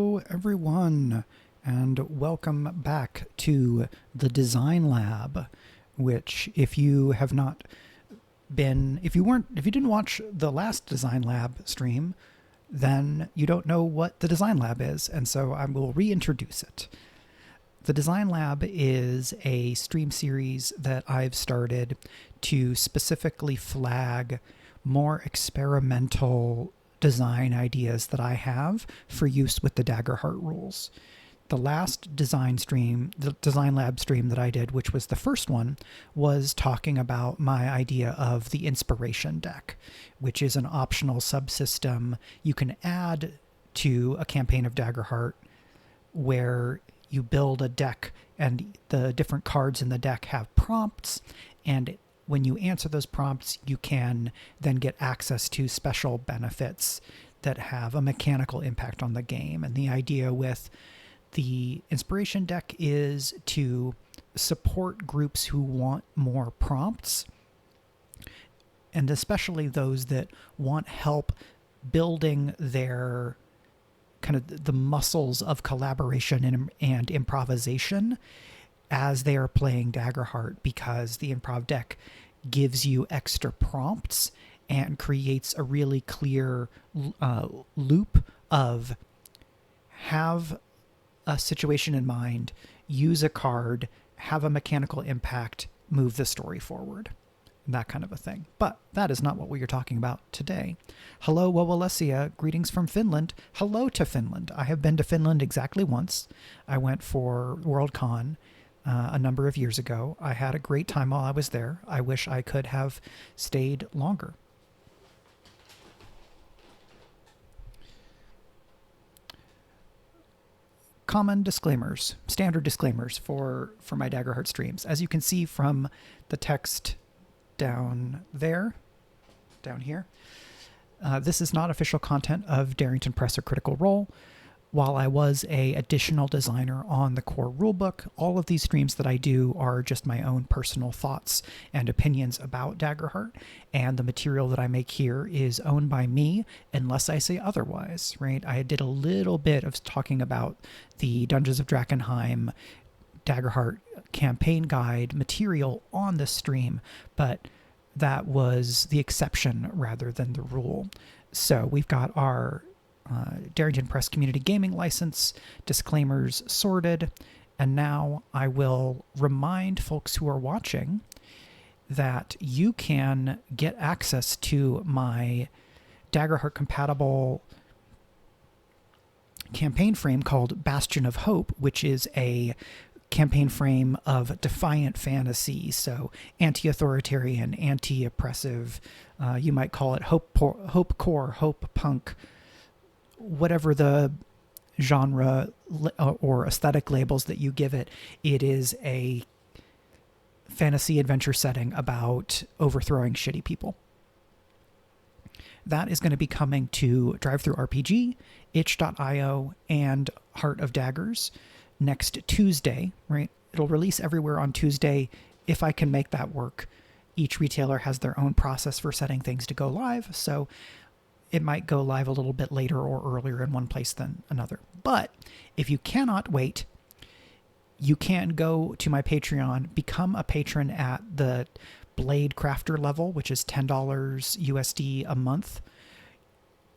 Hello everyone, and welcome back to the Design Lab, which if you didn't watch the last Design Lab stream, then you don't know what the Design Lab is, and so I will reintroduce it. The Design Lab is a stream series that I've started to specifically flag more experimental design ideas that I have for use with the Daggerheart rules. The last the Design Lab stream that I did, which was the first one, was talking about my idea of the Inspiration deck, which is an optional subsystem you can add to a campaign of Daggerheart where you build a deck and the different cards in the deck have prompts, and when you answer those prompts, you can then get access to special benefits that have a mechanical impact on the game. And the idea with the Inspiration deck is to support groups who want more prompts, and especially those that want help building their kind of the muscles of collaboration and improvisation as they are playing Daggerheart, because the improv deck gives you extra prompts and creates a really clear loop of have a situation in mind, use a card, have a mechanical impact, move the story forward, that kind of a thing. But that is not what we are talking about today. Hello, Wawalesia. Greetings from Finland. Hello to Finland. I have been to Finland exactly once. I went for Worldcon a number of years ago. I had a great time while I was there. I wish I could have stayed longer. Common disclaimers, standard disclaimers for my Daggerheart streams. As you can see from the text down here, this is not official content of Darrington Press or Critical Role. While I was an additional designer on the core rulebook, all of these streams that I do are just my own personal thoughts and opinions about Daggerheart, and the material that I make here is owned by me unless I say otherwise, right? I did a little bit of talking about the Dungeons of Drakkenheim Daggerheart campaign guide material on this stream, but that was the exception rather than the rule. So we've got our Darrington Press Community Gaming License disclaimers sorted, and now I will remind folks who are watching that you can get access to my Daggerheart-compatible campaign frame called Bastion of Hope, which is a campaign frame of defiant fantasy, so anti-authoritarian, anti-oppressive, you might call it hope core, hope punk, whatever the genre or aesthetic labels that you give it. It is a fantasy adventure setting about overthrowing shitty people. That is going to be coming to DriveThruRPG, itch.io, and Heart of Daggers next Tuesday, right? It'll release everywhere on Tuesday if I can make that work. Each retailer has their own process for setting things to go live, so it might go live a little bit later or earlier in one place than another. But if you cannot wait, you can go to my Patreon, become a patron at the Blade Crafter level, which is $10 USD a month.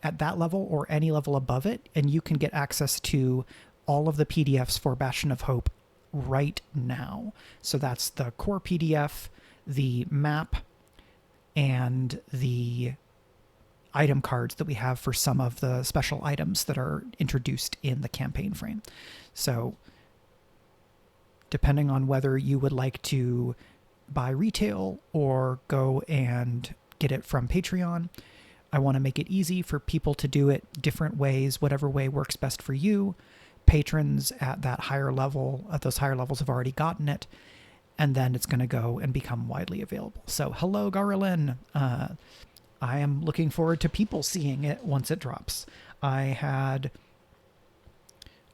At that level or any level above it, and you can get access to all of the PDFs for Bastion of Hope right now. So that's the core PDF, the map, and the item cards that we have for some of the special items that are introduced in the campaign frame. So depending on whether you would like to buy retail or go and get it from Patreon, I want to make it easy for people to do it different ways, whatever way works best for you. Patrons at those higher levels have already gotten it, and then it's going to go and become widely available. So hello, Garlin. I am looking forward to people seeing it once it drops. I had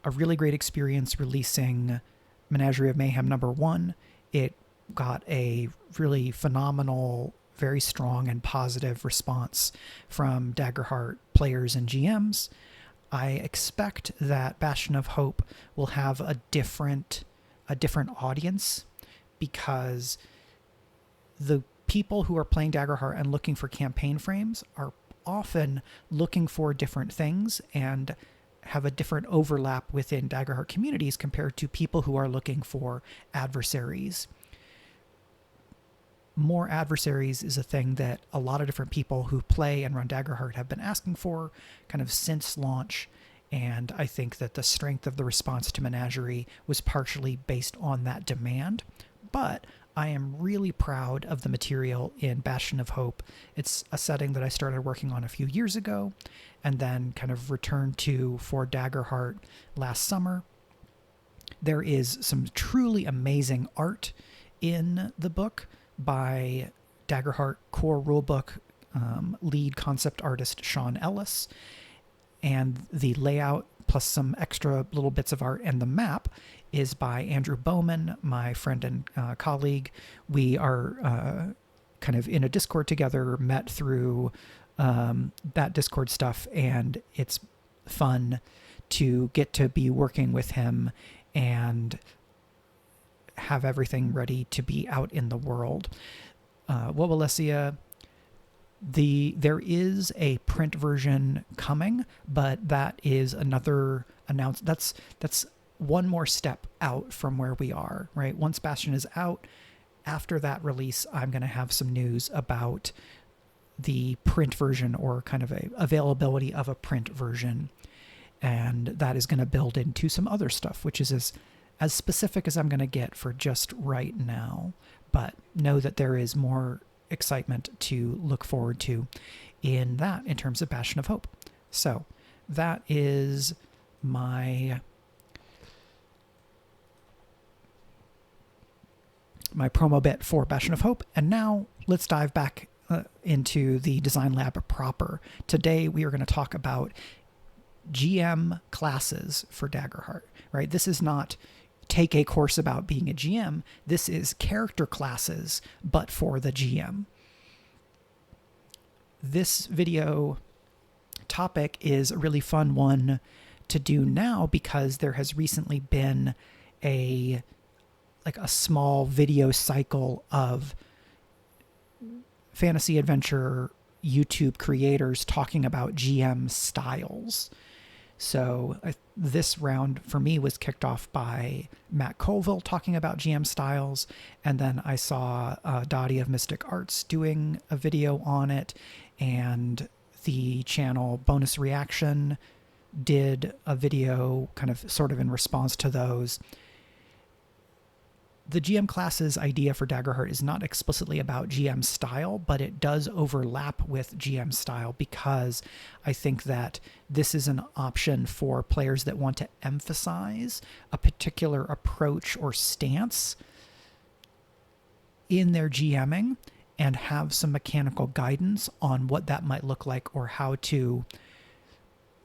a really great experience releasing Menagerie of Mayhem #1. It got a really phenomenal, very strong and positive response from Daggerheart players and GMs. I expect that Bastion of Hope will have a different audience, because the people who are playing Daggerheart and looking for campaign frames are often looking for different things and have a different overlap within Daggerheart communities compared to people who are looking for adversaries. More adversaries is a thing that a lot of different people who play and run Daggerheart have been asking for kind of since launch, and I think that the strength of the response to Menagerie was partially based on that demand. But I am really proud of the material in Bastion of Hope. It's a setting that I started working on a few years ago and then kind of returned to for Daggerheart last summer. There is some truly amazing art in the book by Daggerheart core rulebook lead concept artist Sean Ellis, and the layout plus some extra little bits of art and the map is by Andrew Bowman, my friend and colleague. We are kind of in a Discord together, met through that Discord stuff, and it's fun to get to be working with him and have everything ready to be out in the world. Wobalesia, there is a print version coming, but that is another announcement. That's one more step out from where we are, right? Once Bastion is out, after that release, I'm going to have some news about the print version, or kind of a availability of a print version. And that is going to build into some other stuff, which is as specific as I'm going to get for just right now. But know that there is more excitement to look forward to in terms of Bastion of Hope. So that is my promo bit for Bastion of Hope. And now let's dive back into the design lab proper. Today we are going to talk about GM classes for Daggerheart, right? This is not take a course about being a GM. This is character classes, but for the GM. This video topic is a really fun one to do now because there has recently been a small video cycle of fantasy adventure YouTube creators talking about GM styles. So this round for me was kicked off by Matt Colville talking about GM styles, and then I saw Dottie of Mystic Arts doing a video on it, and the channel Bonus Reaction did a video kind of sort of in response to those. The GM classes idea for Daggerheart is not explicitly about GM style, but it does overlap with GM style because I think that this is an option for players that want to emphasize a particular approach or stance in their GMing and have some mechanical guidance on what that might look like or how to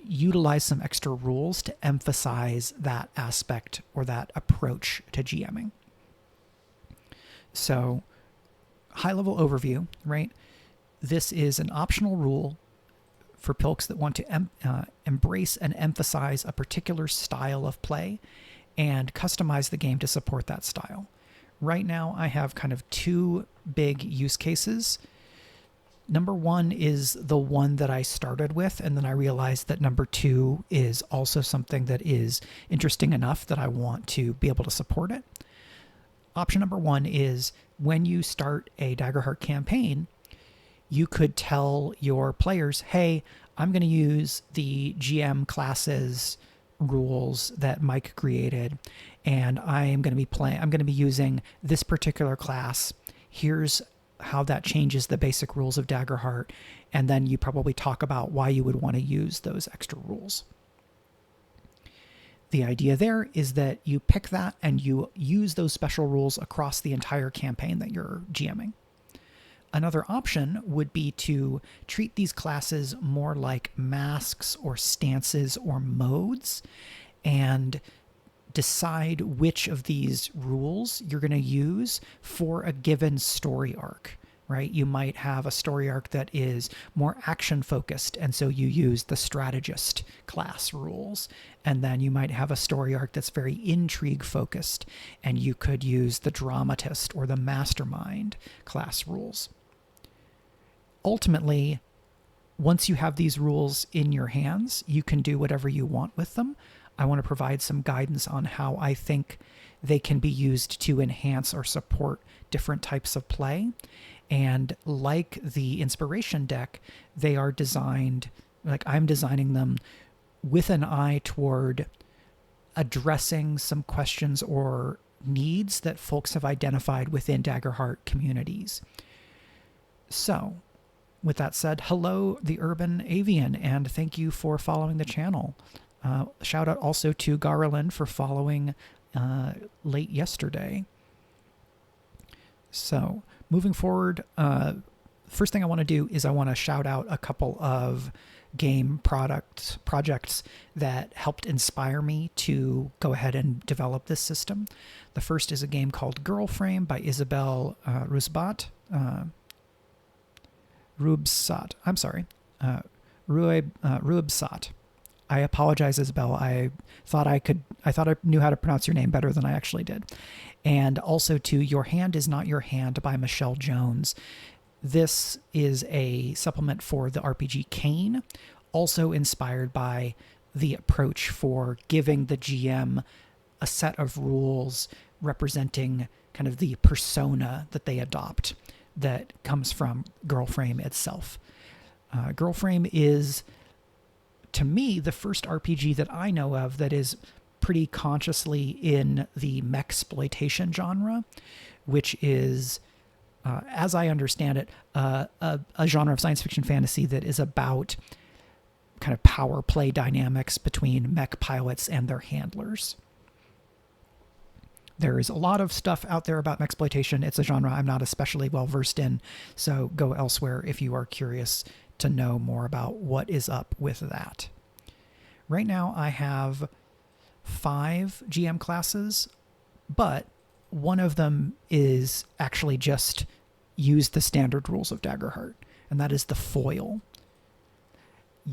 utilize some extra rules to emphasize that aspect or that approach to GMing. So, high-level overview, right? This is an optional rule for pilks that want to embrace and emphasize a particular style of play and customize the game to support that style. Right now, I have kind of two big use cases. Number one is the one that I started with, and then I realized that number two is also something that is interesting enough that I want to be able to support it. Option number one is when you start a Daggerheart campaign, you could tell your players, hey, I'm going to use the GM classes rules that Mike created, and I'm going to be using this particular class. Here's how that changes the basic rules of Daggerheart, and then you probably talk about why you would want to use those extra rules. The idea there is that you pick that and you use those special rules across the entire campaign that you're GMing. Another option would be to treat these classes more like masks or stances or modes and decide which of these rules you're going to use for a given story arc. right? You might have a story arc that is more action focused, and so you use the strategist class rules. And then you might have a story arc that's very intrigue focused, and you could use the dramatist or the mastermind class rules. Ultimately, once you have these rules in your hands, you can do whatever you want with them. I want to provide some guidance on how I think they can be used to enhance or support different types of play. And like the inspiration deck, they are designed, like I'm designing them with an eye toward addressing some questions or needs that folks have identified within Daggerheart communities. So, with that said, hello, the Urban Avian, and thank you for following the channel. Shout out also to Garland for following late yesterday. So, moving forward, first thing I want to do is I want to shout out a couple of game projects that helped inspire me to go ahead and develop this system. The first is a game called Girlframe by Isabel Rubsat. Rubsat. I apologize, Isabel. I thought I knew how to pronounce your name better than I actually did. And also to Your Hand Is Not Your Hand by Michelle Jones. This is a supplement for the RPG Kane, also inspired by the approach for giving the GM a set of rules representing kind of the persona that they adopt that comes from Girlframe itself. Girlframe is, to me, the first RPG that I know of that is pretty consciously in the mechsploitation genre, which is, as I understand it, a genre of science fiction fantasy that is about kind of power play dynamics between mech pilots and their handlers. There is a lot of stuff out there about mechsploitation. It's a genre I'm not especially well versed in, so go elsewhere if you are curious to know more about what is up with that. Right now I have 5 GM classes, but one of them is actually just use the standard rules of Daggerheart, and that is the foil.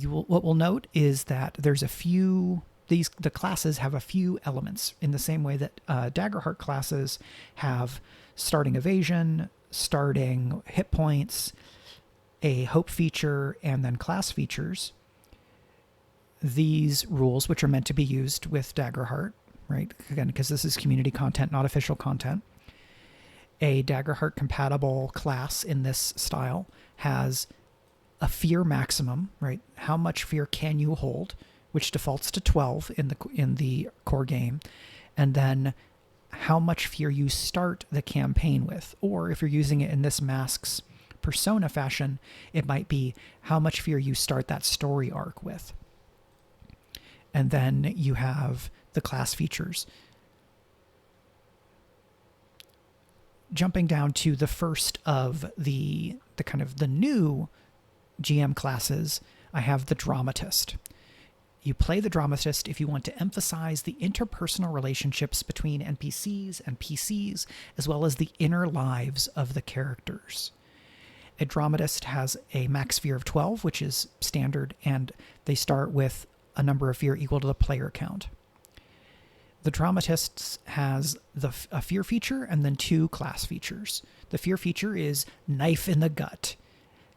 What we'll note is that there's a few, the classes have a few elements in the same way that Daggerheart classes have starting evasion, starting hit points, a hope feature, and then class features. These rules, which are meant to be used with Daggerheart, right? Again, because this is community content, not official content. A Daggerheart-compatible class in this style has a fear maximum, right? How much fear can you hold, which defaults to 12 in the core game, and then how much fear you start the campaign with. Or if you're using it in this mask's persona fashion, it might be how much fear you start that story arc with. And then you have the class features. Jumping down to the first of the kind of the new GM classes, I have the dramatist. You play the dramatist if you want to emphasize the interpersonal relationships between NPCs and PCs, as well as the inner lives of the characters. A dramatist has a max fear of 12, which is standard, and they start with a number of fear equal to the player count. The dramatist has a fear feature and then 2 class features. The fear feature is knife in the gut.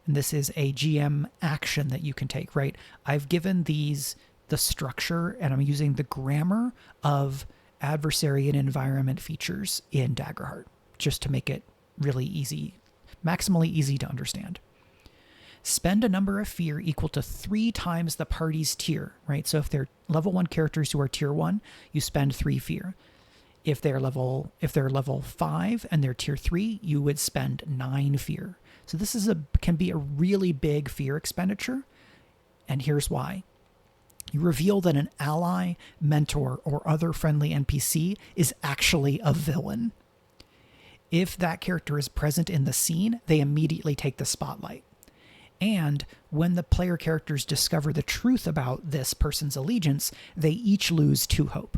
And this is a GM action that you can take, right? I've given these the structure, and I'm using the grammar of adversary and environment features in Daggerheart, just to make it really easy, maximally easy to understand. Spend a number of fear equal to 3 times the party's tier, right? So if they're level 1 characters who are tier 1, you spend 3 fear. If they're level 5 and they're tier 3, you would spend 9 fear. So this can be a really big fear expenditure, and here's why. You reveal that an ally, mentor, or other friendly NPC is actually a villain. If that character is present in the scene, they immediately take the spotlight. And when the player characters discover the truth about this person's allegiance, they each lose 2 hope.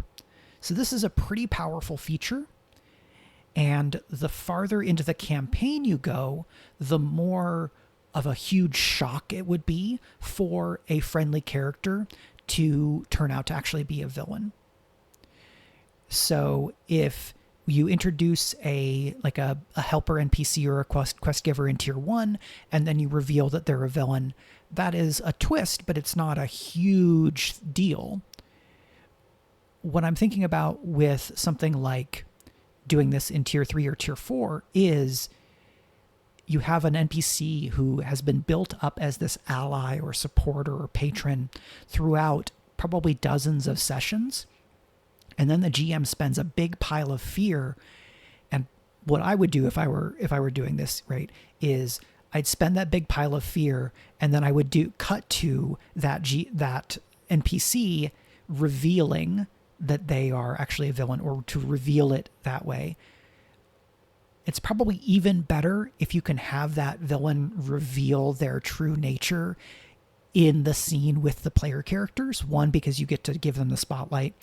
So this is a pretty powerful feature. And the farther into the campaign you go, the more of a huge shock it would be for a friendly character to turn out to actually be a villain. So if you introduce a helper NPC or a quest giver in tier 1, and then you reveal that they're a villain, that is a twist, but it's not a huge deal. What I'm thinking about with something like doing this in tier 3 or tier 4 is you have an NPC who has been built up as this ally or supporter or patron throughout probably dozens of sessions. And then the GM spends a big pile of fear. And what I would do if I were doing this, right, is I'd spend that big pile of fear, and then I would cut to that NPC revealing that they are actually a villain, or to reveal it that way. It's probably even better if you can have that villain reveal their true nature in the scene with the player characters. 1, because you get to give them the spotlight,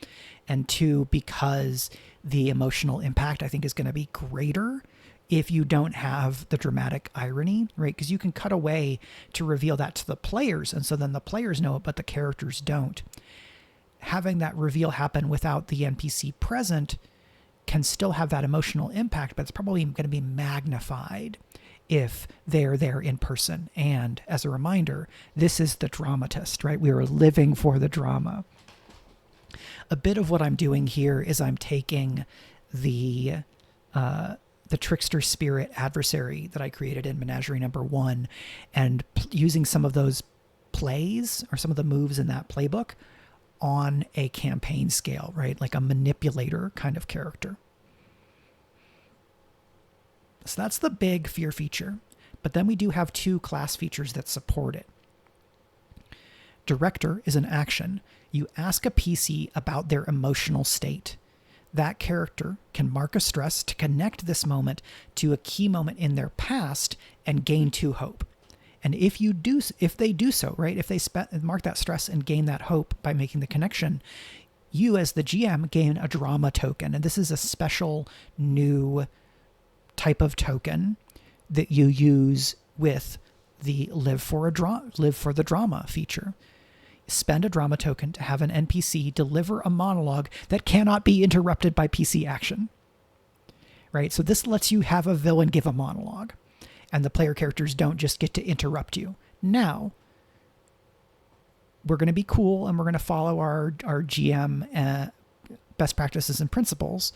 and 2, because the emotional impact, I think, is going to be greater if you don't have the dramatic irony, right? Because you can cut away to reveal that to the players, and so then the players know it, but the characters don't. Having that reveal happen without the NPC present can still have that emotional impact, but it's probably going to be magnified if they're there in person. And as a reminder, this is the dramatist, right? We are living for the drama. A bit of what I'm doing here is I'm taking the trickster spirit adversary that I created in Menagerie number 1 and using some of those plays or some of the moves in that playbook on a campaign scale, right? Like a manipulator kind of character. So that's the big fear feature. But then we do have 2 class features that support it. Director is an action. You ask a PC about their emotional state. That character can mark a stress to connect this moment to a key moment in their past and gain 2 hope. And if they do so, right, if they mark that stress and gain that hope by making the connection, you as the GM gain a drama token. And this is a special new type of token that you use with the live for the drama feature. Spend a drama token to have an NPC deliver a monologue that cannot be interrupted by PC action. Right? So this lets you have a villain give a monologue, and the player characters don't just get to interrupt you. Now, we're going to be cool, and we're going to follow our GM best practices and principles.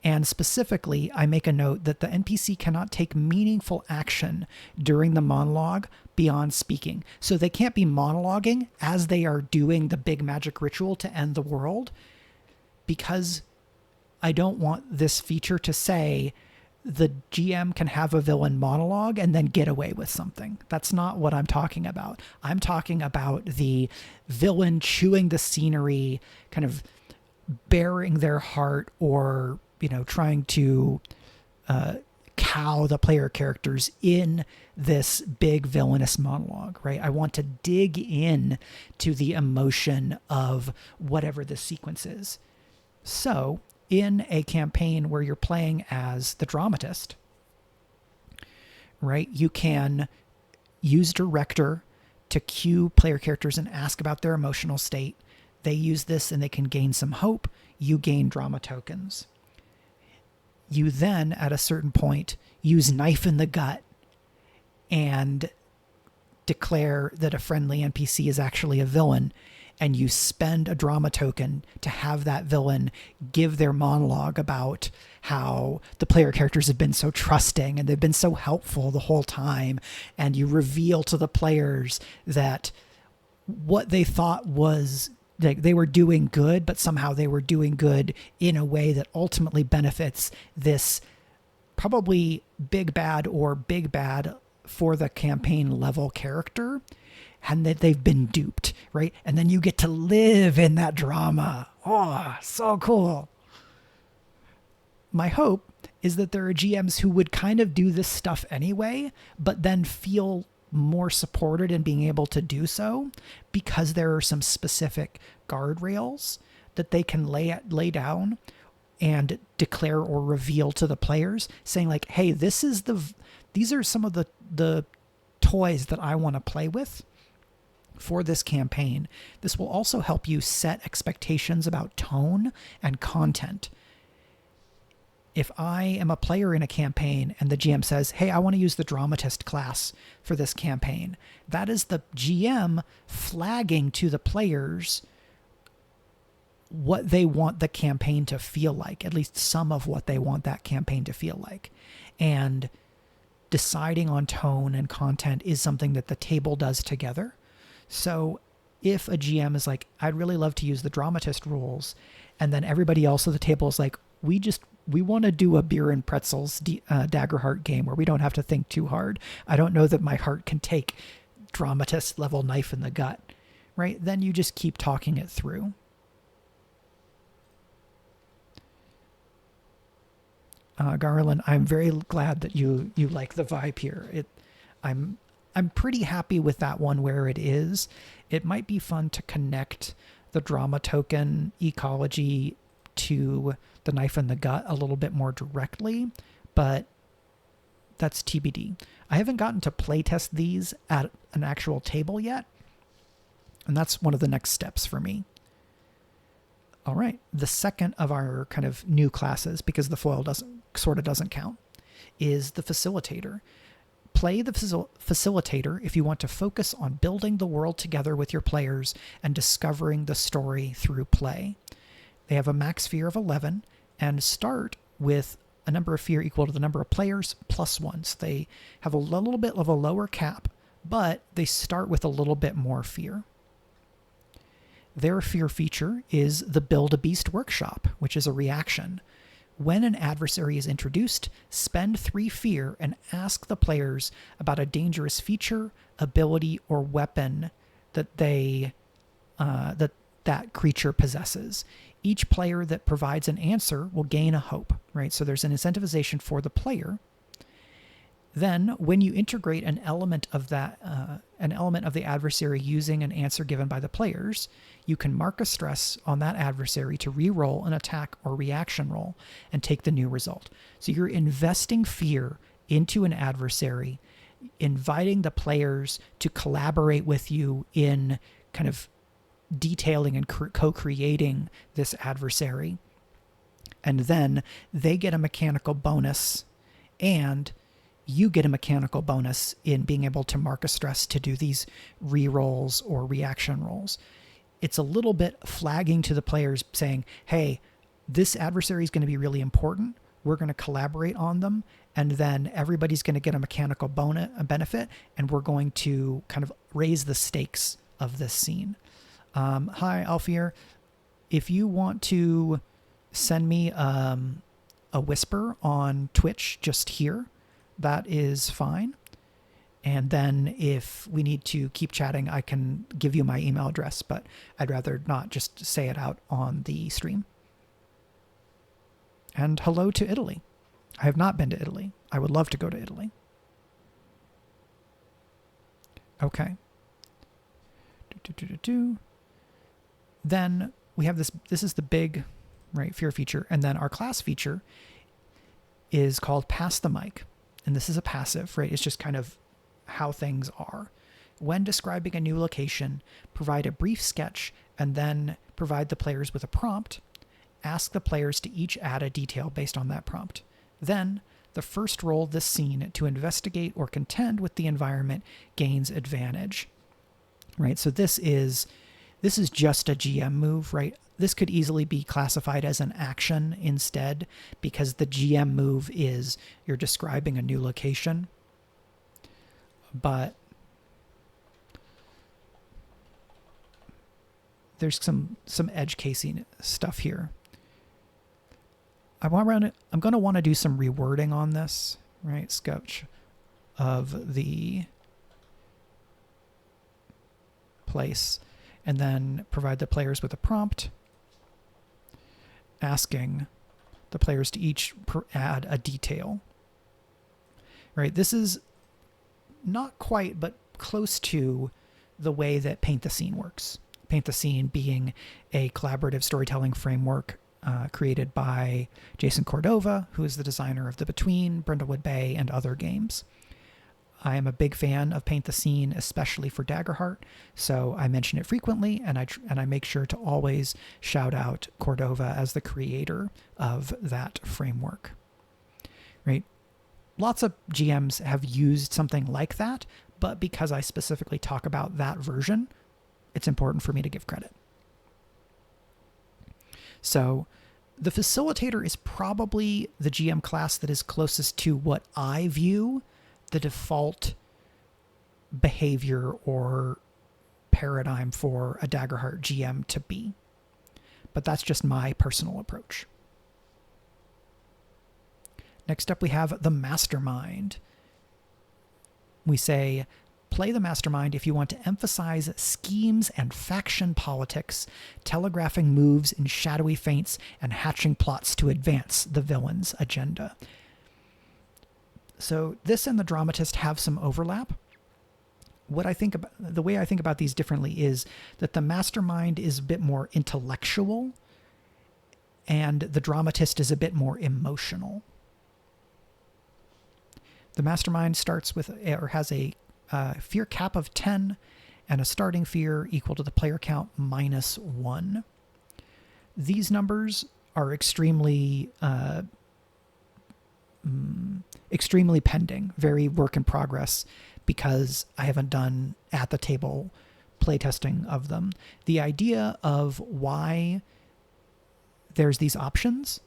And specifically, I make a note that the NPC cannot take meaningful action during the monologue beyond speaking. So they can't be monologuing as they are doing the big magic ritual to end the world, because I don't want this feature to say the GM can have a villain monologue and then get away with something. That's not what I'm talking about. I'm talking about the villain chewing the scenery, kind of bearing their heart, or trying to cow the player characters in this big villainous monologue, right? I want to dig in to the emotion of whatever the sequence is. So in a campaign where you're playing as the dramatist, right, you can use director to cue player characters and ask about their emotional state. They use this and they can gain some hope. You gain drama tokens. You then, at a certain point, use knife in the gut and declare that a friendly NPC is actually a villain, and you spend a drama token to have that villain give their monologue about how the player characters have been so trusting and they've been so helpful the whole time, and you reveal to the players that what they thought was they were doing good, but somehow they were doing good in a way that ultimately benefits this probably big bad or big bad for the campaign level character, and that they've been duped, right? And then you get to live in that drama. Oh, so cool. My hope is that there are GMs who would kind of do this stuff anyway, but then feel more supported in being able to do so because there are some specific guardrails that they can lay down and declare or reveal to the players, saying like, hey, these are some of the toys that I want to play with for this campaign. This will also help you set expectations about tone and content. If I am a player in a campaign and the GM says, hey, I want to use the dramatist class for this campaign, that is the GM flagging to the players what they want the campaign to feel like, at least some of what they want that campaign to feel like. And deciding on tone and content is something that the table does together. So if a GM is like, I'd really love to use the dramatist rules, and then everybody else at the table is like, we want to do a beer and pretzels Daggerheart game where we don't have to think too hard. I don't know that my heart can take dramatist level knife in the gut, right? Then you just keep talking it through. Garland, I'm very glad that you like the vibe here. I'm pretty happy with that one where it is. It might be fun to connect the drama token ecology to the knife in the gut a little bit more directly, but that's TBD. I haven't gotten to playtest these at an actual table yet, and that's one of the next steps for me. All right, the second of our kind of new classes, because the foil doesn't count, is the facilitator. Play the facilitator if you want to focus on building the world together with your players and discovering the story through play. They have a max fear of 11 and start with a number of fear equal to the number of players plus 1. So they have a little bit of a lower cap, but they start with a little bit more fear. Their fear feature is the Build a Beast workshop, which is a reaction. When an adversary is introduced, spend 3 fear and ask the players about a dangerous feature, ability, or weapon that that creature possesses. Each player that provides an answer will gain a hope, right? So there's an incentivization for the player. Then, when you integrate an element of the adversary using an answer given by the players, you can mark a stress on that adversary to re-roll an attack or reaction roll and take the new result. So you're investing fear into an adversary, inviting the players to collaborate with you in kind of detailing and co-creating this adversary. And then they get a mechanical bonus, and you get a mechanical bonus in being able to mark a stress to do these re-rolls or reaction rolls. It's a little bit flagging to the players saying, hey, this adversary is going to be really important. We're going to collaborate on them. And then everybody's going to get a mechanical benefit. And we're going to kind of raise the stakes of this scene. Hi, Alfier. If you want to send me a whisper on Twitch just here, that is fine. And then if we need to keep chatting, I can give you my email address, but I'd rather not just say it out on the stream. And hello to Italy. I have not been to Italy. I would love to go to Italy. Okay. Then we have this is the big, right, fear feature. And then our class feature is called Pass the Mic. And this is a passive, right? It's just kind of how things are. When describing a new location, provide a brief sketch and then provide the players with a prompt. Ask the players to each add a detail based on that prompt. Then, the first roll this scene to investigate or contend with the environment gains advantage. Right? So this is just a GM move, right? This could easily be classified as an action instead, because the GM move is you're describing a new location. But there's some edge casing stuff here. I'm going to want to do some rewording on this, right? Sketch of the place, and then provide the players with a prompt asking the players to each add a detail, right? This is not quite, but close to the way that Paint the Scene works. Paint the Scene being a collaborative storytelling framework created by Jason Cordova, who is the designer of The Between, Brindlewood Bay, and other games. I am a big fan of Paint the Scene, especially for Daggerheart, so I mention it frequently, and I make sure to always shout out Cordova as the creator of that framework. Right? Lots of GMs have used something like that, but because I specifically talk about that version, it's important for me to give credit. So the facilitator is probably the GM class that is closest to what I view the default behavior or paradigm for a Daggerheart GM to be. But that's just my personal approach. Next up, we have the mastermind. We say, play the mastermind if you want to emphasize schemes and faction politics, telegraphing moves in shadowy feints, and hatching plots to advance the villain's agenda. So this and the dramatist have some overlap. The way I think about these differently is that the mastermind is a bit more intellectual and the dramatist is a bit more emotional. The mastermind starts with, or has a fear cap of 10 and a starting fear equal to the player count -1. These numbers are extremely pending, very work in progress, because I haven't done at the table playtesting of them. The idea of why there's these options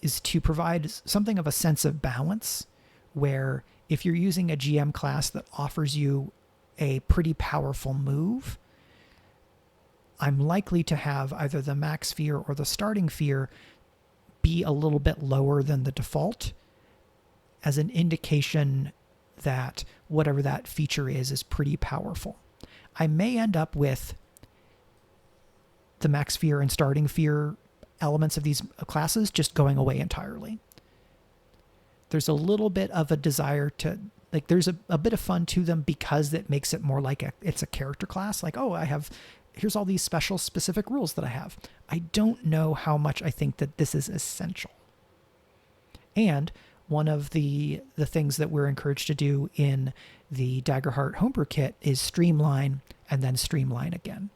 is to provide something of a sense of balance, where if you're using a GM class that offers you a pretty powerful move, I'm likely to have either the max fear or the starting fear be a little bit lower than the default as an indication that whatever that feature is pretty powerful. I may end up with the max fear and starting fear elements of these classes just going away entirely. There's a little bit of a desire to, like, there's a bit of fun to them because that makes it more like it's a character class. Like, oh, here's all these special specific rules that I have. I don't know how much I think that this is essential. And one of the things that we're encouraged to do in the Daggerheart homebrew kit is streamline and then streamline again.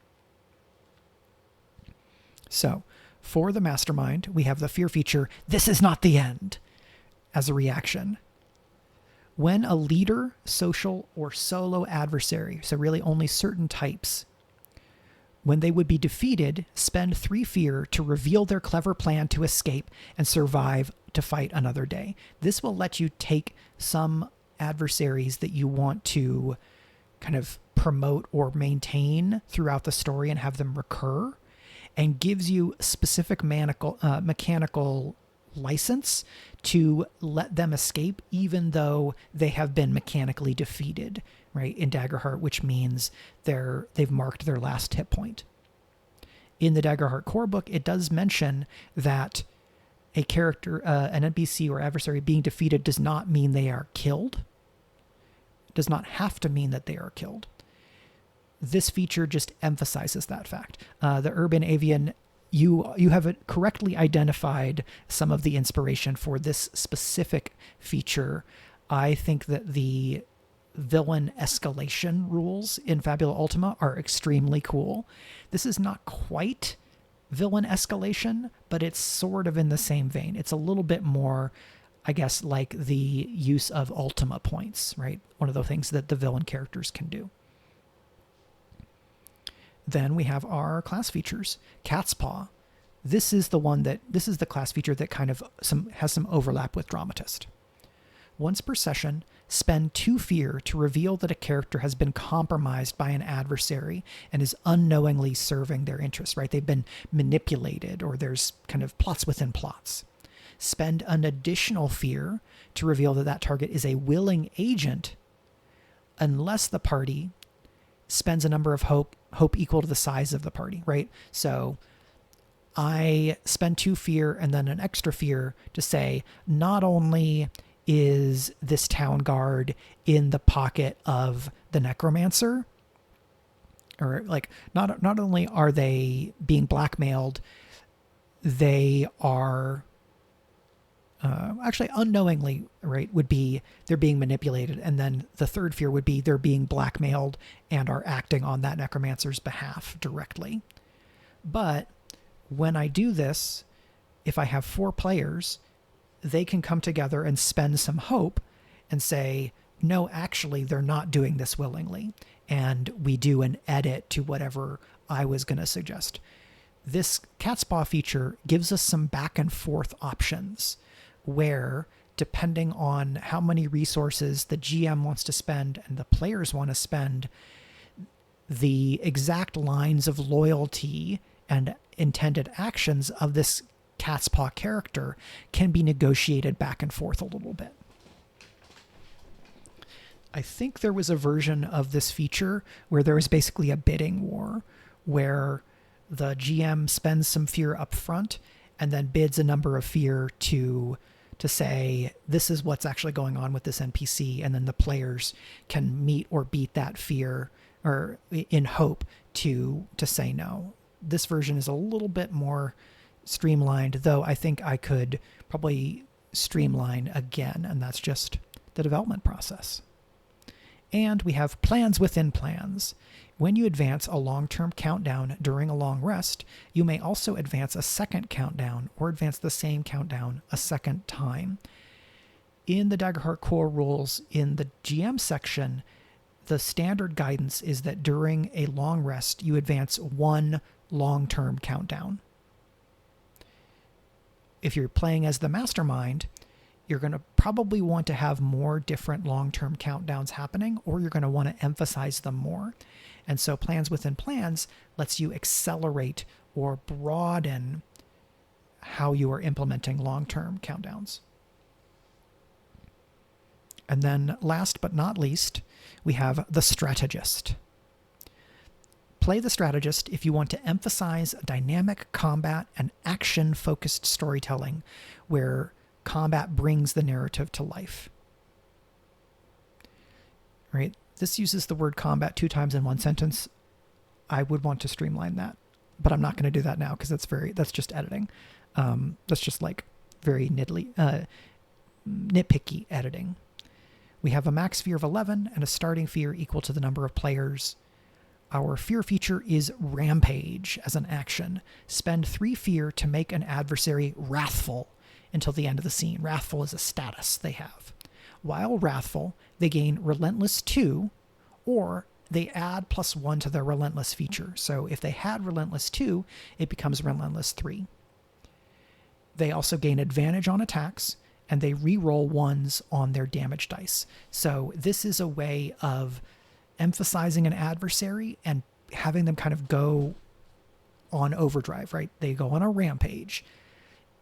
So for the mastermind, we have the fear feature, "This is not the end," as a reaction. When a leader, social, or solo adversary, so really only certain types, when they would be defeated, spend 3 fear to reveal their clever plan to escape and survive to fight another day. This will let you take some adversaries that you want to kind of promote or maintain throughout the story and have them recur, and gives you specific mechanical license to let them escape even though they have been mechanically defeated, right, in Daggerheart, which means they've marked their last hit point. In the Daggerheart core book, it does mention that a character, an NPC or adversary being defeated does not mean they are killed. It does not have to mean that they are killed. This feature just emphasizes that fact. The Urban Avian, you have correctly identified some of the inspiration for this specific feature. I think that the villain escalation rules in Fabula Ultima are extremely cool. This is not quite villain escalation, but it's sort of in the same vein. It's a little bit more, I guess, like the use of Ultima points, right? One of the things that the villain characters can do. Then we have our class features. Cat's Paw. This is the class feature that kind of has some overlap with Dramatist. Once per session, spend 2 fear to reveal that a character has been compromised by an adversary and is unknowingly serving their interests, right? They've been manipulated, or there's kind of plots within plots. Spend an additional fear to reveal that that target is a willing agent unless the party spends a number of hope equal to the size of the party, right? So I spend 2 fear and then an extra fear to say, not only is this town guard in the pocket of the necromancer, or like not only are they being blackmailed, they are actually unknowingly, right, would be they're being manipulated. And then the third fear would be they're being blackmailed and are acting on that necromancer's behalf directly. But when I do this, if I have 4 players, they can come together and spend some hope and say, no, actually, they're not doing this willingly. And we do an edit to whatever I was going to suggest. This cat's paw feature gives us some back and forth options where, depending on how many resources the GM wants to spend and the players want to spend, the exact lines of loyalty and intended actions of this cat's paw character can be negotiated back and forth a little bit. I think there was a version of this feature where there was basically a bidding war where the GM spends some fear up front and then bids a number of fear to say, this is what's actually going on with this NPC, and then the players can meet or beat that fear or in hope to say no. This version is a little bit more streamlined, though I think I could probably streamline again, and that's just the development process. And we have plans within plans. When you advance a long-term countdown during a long rest, you may also advance a second countdown or advance the same countdown a second time. In the Daggerheart core rules, in the GM section, the standard guidance is that during a long rest, you advance 1 long-term countdown. If you're playing as the mastermind, you're going to probably want to have more different long-term countdowns happening, or you're going to want to emphasize them more. And so plans within plans lets you accelerate or broaden how you are implementing long-term countdowns. And then last but not least, we have the strategist. Play the strategist if you want to emphasize dynamic combat and action-focused storytelling where combat brings the narrative to life. Right? This uses the word combat 2 times in one sentence. I would want to streamline that, but I'm not going to do that now because that's just editing. That's just like very nitpicky editing. We have a max fear of 11 and a starting fear equal to the number of players. Our fear feature is rampage as an action. Spend 3 fear to make an adversary wrathful until the end of the scene. Wrathful is a status they have. While wrathful, they gain relentless 2, or they add +1 to their relentless feature. So if they had relentless 2, it becomes relentless 3. They also gain advantage on attacks, and they re-roll 1s on their damage dice. So this is a way of emphasizing an adversary and having them kind of go on overdrive, right? They go on a rampage.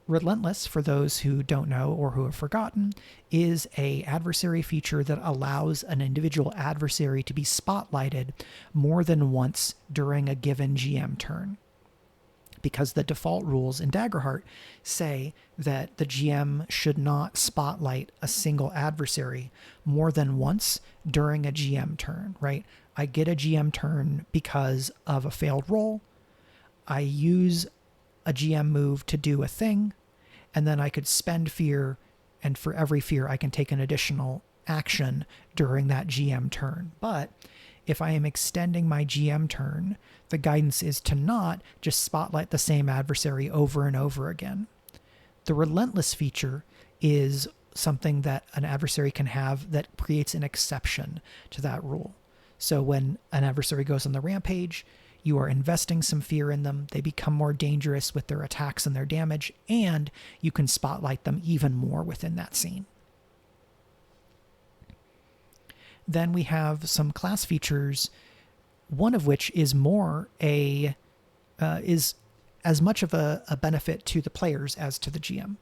Relentless, for those who don't know or who have forgotten, is a adversary feature that allows an individual adversary to be spotlighted more than once during a given GM turn. Because the default rules in Daggerheart say that the GM should not spotlight a single adversary more than once during a GM turn, right? I get a GM turn because of a failed roll. I use a GM move to do a thing, and then I could spend fear, and for every fear I can take an additional action during that GM turn. But if I am extending my GM turn, the guidance is to not just spotlight the same adversary over and over again. The relentless feature is something that an adversary can have that creates an exception to that rule. So when an adversary goes on the rampage, you are investing some fear in them, they become more dangerous with their attacks and their damage, and you can spotlight them even more within that scene. Then we have some class features, one of which is is as much of a benefit to the players as to the GM.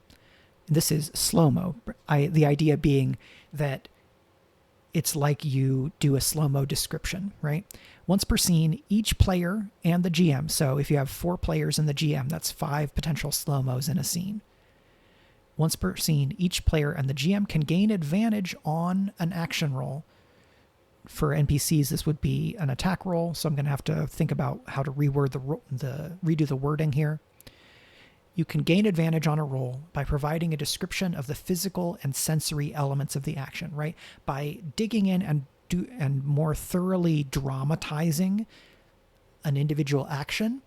This is slow-mo. The idea being that it's like you do a slow-mo description, right? Once per scene, each player and the GM. So if you have 4 players in the GM, that's 5 potential slow-mos in a scene. Once per scene, each player and the GM can gain advantage on an action roll. For NPCs, this would be an attack roll, so I'm going to have to think about how to redo the wording here. You can gain advantage on a roll by providing a description of the physical and sensory elements of the action, right? By digging in and more thoroughly dramatizing an individual action,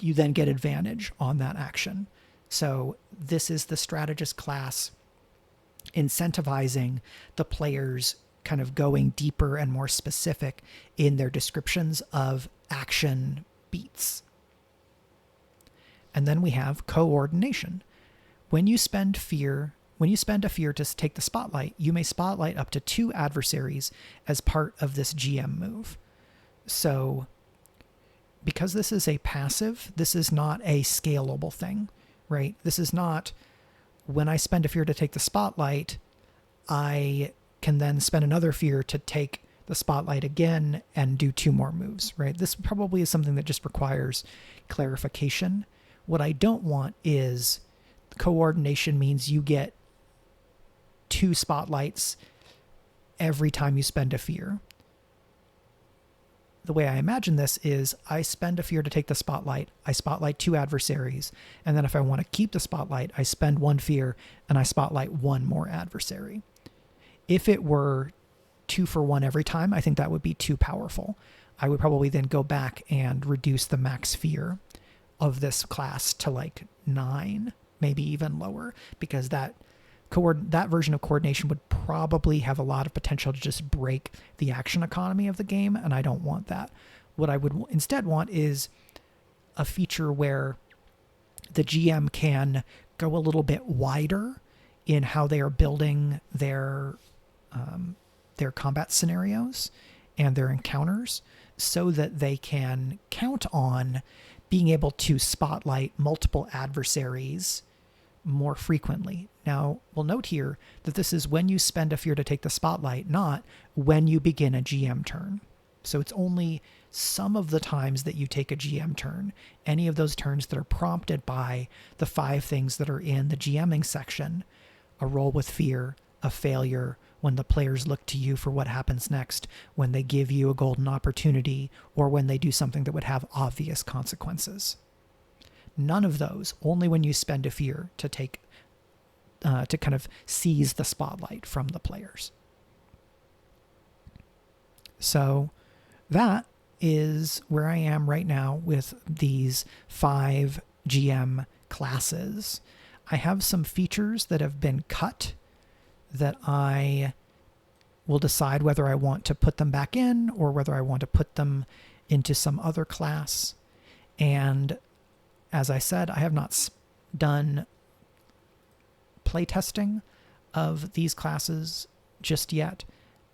you then get advantage on that action. So this is the strategist class incentivizing the players kind of going deeper and more specific in their descriptions of action beats. And then we have coordination. When you spend a fear to take the spotlight, you may spotlight up to 2 adversaries as part of this GM move. So because this is a passive, this is not a scalable thing, right? This is not, when I spend a fear to take the spotlight, I can then spend another fear to take the spotlight again and do 2 more moves, right? This probably is something that just requires clarification. What I don't want is coordination means you get 2 spotlights every time you spend a fear. The way I imagine this is I spend a fear to take the spotlight, I spotlight 2 adversaries, and then if I want to keep the spotlight, I spend 1 fear and I spotlight 1 more adversary. If it were 2 for 1 every time, I think that would be too powerful. I would probably then go back and reduce the max fear of this class to like 9, maybe even lower, because that version of coordination would probably have a lot of potential to just break the action economy of the game, and I don't want that. What I would instead want is a feature where the GM can go a little bit wider in how they are building their combat scenarios and their encounters, so that they can count on being able to spotlight multiple adversaries more frequently. Now, we'll note here that this is when you spend a fear to take the spotlight, not when you begin a GM turn. So it's only some of the times that you take a GM turn. Any of those turns that are prompted by the 5 things that are in the GMing section: a roll with fear, a failure, when the players look to you for what happens next, when they give you a golden opportunity, or when they do something that would have obvious consequences. None of those, only when you spend a fear to take to kind of seize the spotlight from the players. So that is where I am right now with these 5 GM classes. I have some features that have been cut that I will decide whether I want to put them back in or whether I want to put them into some other class. And as I said, I have not done playtesting of these classes just yet,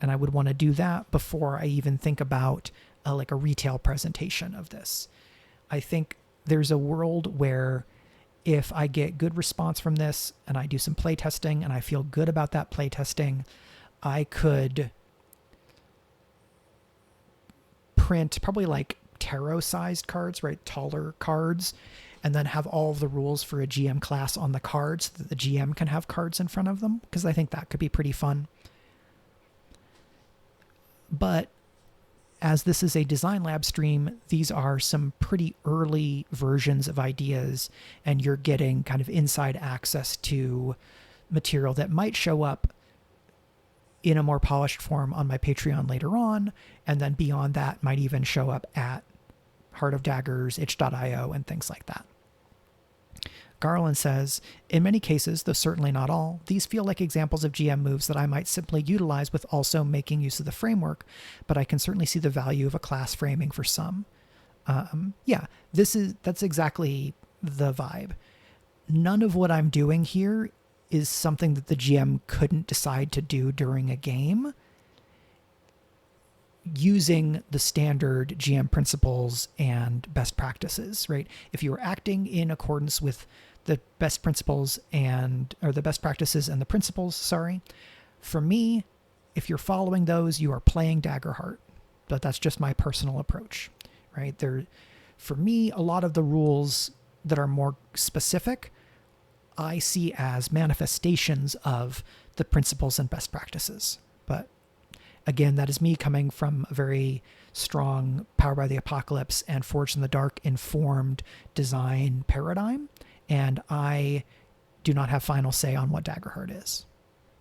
and I would want to do that before I even think about a retail presentation of this. I think there's a world where if I get good response from this and I do some playtesting and I feel good about that playtesting, I could print probably like tarot-sized cards, right? Taller cards, and then have all of the rules for a GM class on the cards so that the GM can have cards in front of them, because I think that could be pretty fun. But as this is a Design Lab stream, these are some pretty early versions of ideas, and you're getting kind of inside access to material that might show up in a more polished form on my Patreon later on, and then beyond that might even show up at Heart of Daggers, itch.io, and things like that. Garland says, in many cases, though certainly not all, these feel like examples of GM moves that I might simply utilize with also making use of the framework, but I can certainly see the value of a class framing for some. That's exactly the vibe. None of what I'm doing here is something that the GM couldn't decide to do during a game using the standard GM principles and best practices, right? If you were acting in accordance with the best principles or the best practices and the principles, for me, if you're following those, you are playing Daggerheart. But that's just my personal approach, right? For me, a lot of the rules that are more specific, I see as manifestations of the principles and best practices. But again, that is me coming from a very strong Power by the Apocalypse and Forged in the Dark informed design paradigm. and I do not have final say on what Daggerheart is.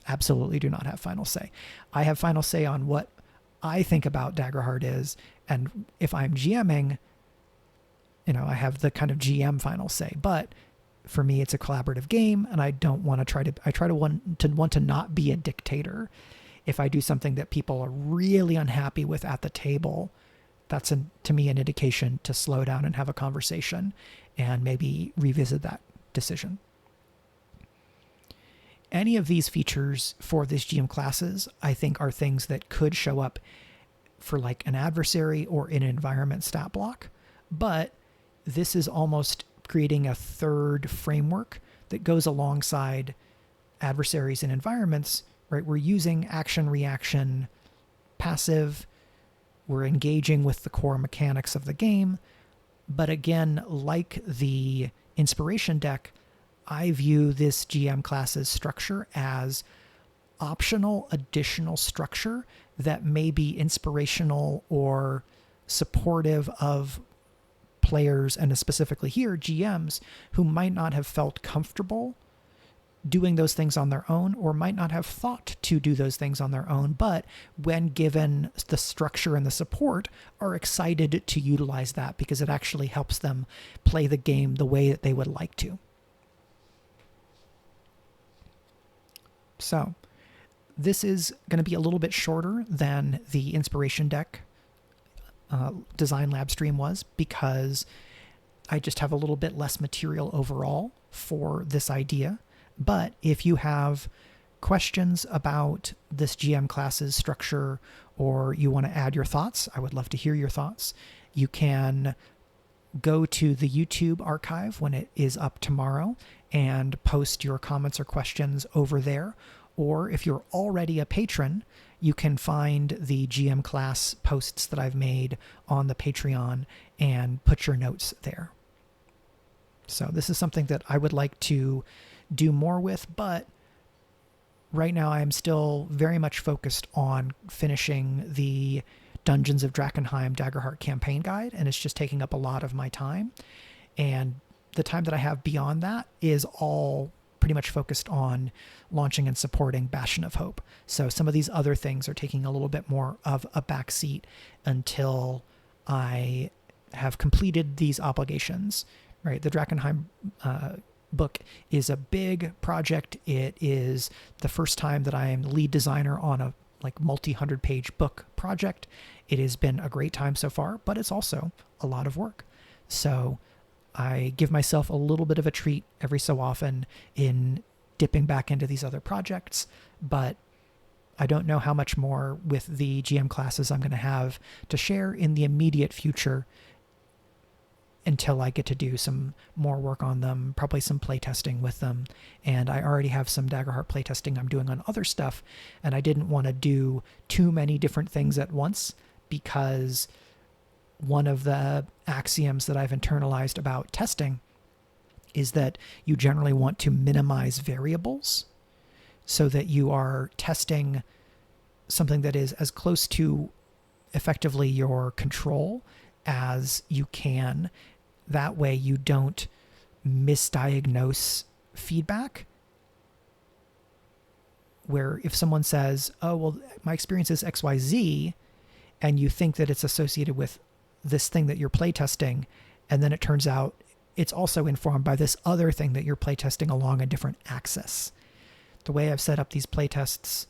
Absolutely do not have final say. I have final say on what I think about Daggerheart is, and if I'm GMing, I have the kind of GM final say. But for me, it's a collaborative game, and I don't want to want to not be a dictator. If I do something that people are really unhappy with at the table, that's to me an indication to slow down and have a conversation and maybe revisit that decision. Any of these features for this GM classes, I think, are things that could show up for like an adversary or in an environment stat block, but this is almost creating a third framework that goes alongside adversaries and environments, right? We're using action, reaction, passive. We're engaging with the core mechanics of the game. But again, like the inspiration deck, I view this GM class's structure as optional additional structure that may be inspirational or supportive of players, and specifically here, GMs, who might not have felt comfortable doing those things on their own or might not have thought to do those things on their own, but when given the structure and the support, are excited to utilize that because it actually helps them play the game the way that they would like to. So this is going to be a little bit shorter than the inspiration deck design lab stream was, because I just have a little bit less material overall for this idea. But if you have questions about this GM class's structure, or you want to add your thoughts, I would love to hear your thoughts. You can go to the YouTube archive when it is up tomorrow and post your comments or questions over there. Or if you're already a patron, you can find the GM class posts that I've made on the Patreon and put your notes there. So this is something that I would like to do more with, but right now I'm still very much focused on finishing the Dungeons of Drakkenheim Daggerheart campaign guide, and it's just taking up a lot of my time. And the time that I have beyond that is all pretty much focused on launching and supporting Bastion of Hope. So some of these other things are taking a little bit more of a backseat until I have completed these obligations, right? The Drakkenheim book is a big project. It is the first time that I am lead designer on a multi-100 page book project. It has been a great time so far, but it's also a lot of work. So I give myself a little bit of a treat every so often in dipping back into these other projects, but I don't know how much more with the GM classes I'm going to have to share in the immediate future until I get to do some more work on them, probably some playtesting with them. And I already have some Daggerheart playtesting I'm doing on other stuff, and I didn't want to do too many different things at once, because one of the axioms that I've internalized about testing is that you generally want to minimize variables so that you are testing something that is as close to effectively your control as you can. That way you don't misdiagnose feedback, where if someone says, oh, well, my experience is XYZ, and you think that it's associated with this thing that you're playtesting, and then it turns out it's also informed by this other thing that you're playtesting along a different axis. The way I've set up these playtests,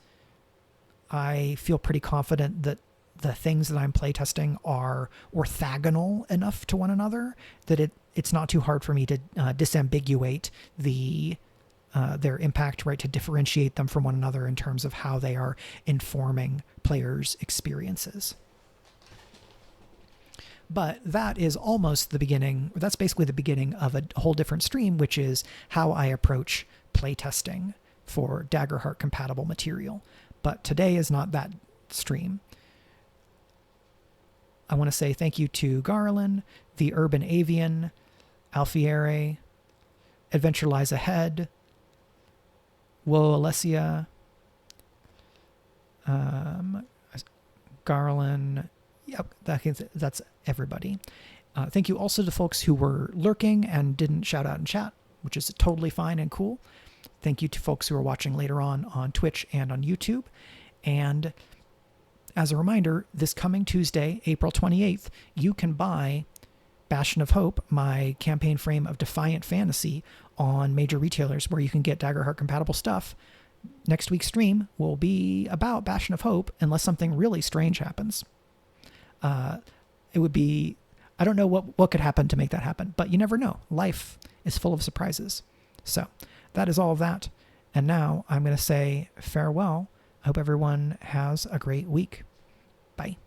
I feel pretty confident that the things that I'm playtesting are orthogonal enough to one another that it's not too hard for me to disambiguate their impact, right, to differentiate them from one another in terms of how they are informing players' experiences. But that is almost the beginning, that's basically the beginning of a whole different stream, which is how I approach playtesting for Daggerheart-compatible material. But today is not that stream. I want to say thank you to Garland, the Urban Avian, Alfieri, Adventure Lies Ahead, Woe Alessia, Garland. Yep, that's everybody. Thank you also to folks who were lurking and didn't shout out in chat. which is totally fine and cool. Thank you to folks who are watching later on Twitch and on YouTube. And as a reminder, this coming Tuesday, April 28th, you can buy Bastion of Hope, my campaign frame of Defiant Fantasy, on major retailers where you can get Daggerheart-compatible stuff. Next week's stream will be about Bastion of Hope, unless something really strange happens. It would be, I don't know what could happen to make that happen, but you never know. Life is full of surprises. So that is all of that. And now I'm going to say farewell. I hope everyone has a great week. Bye.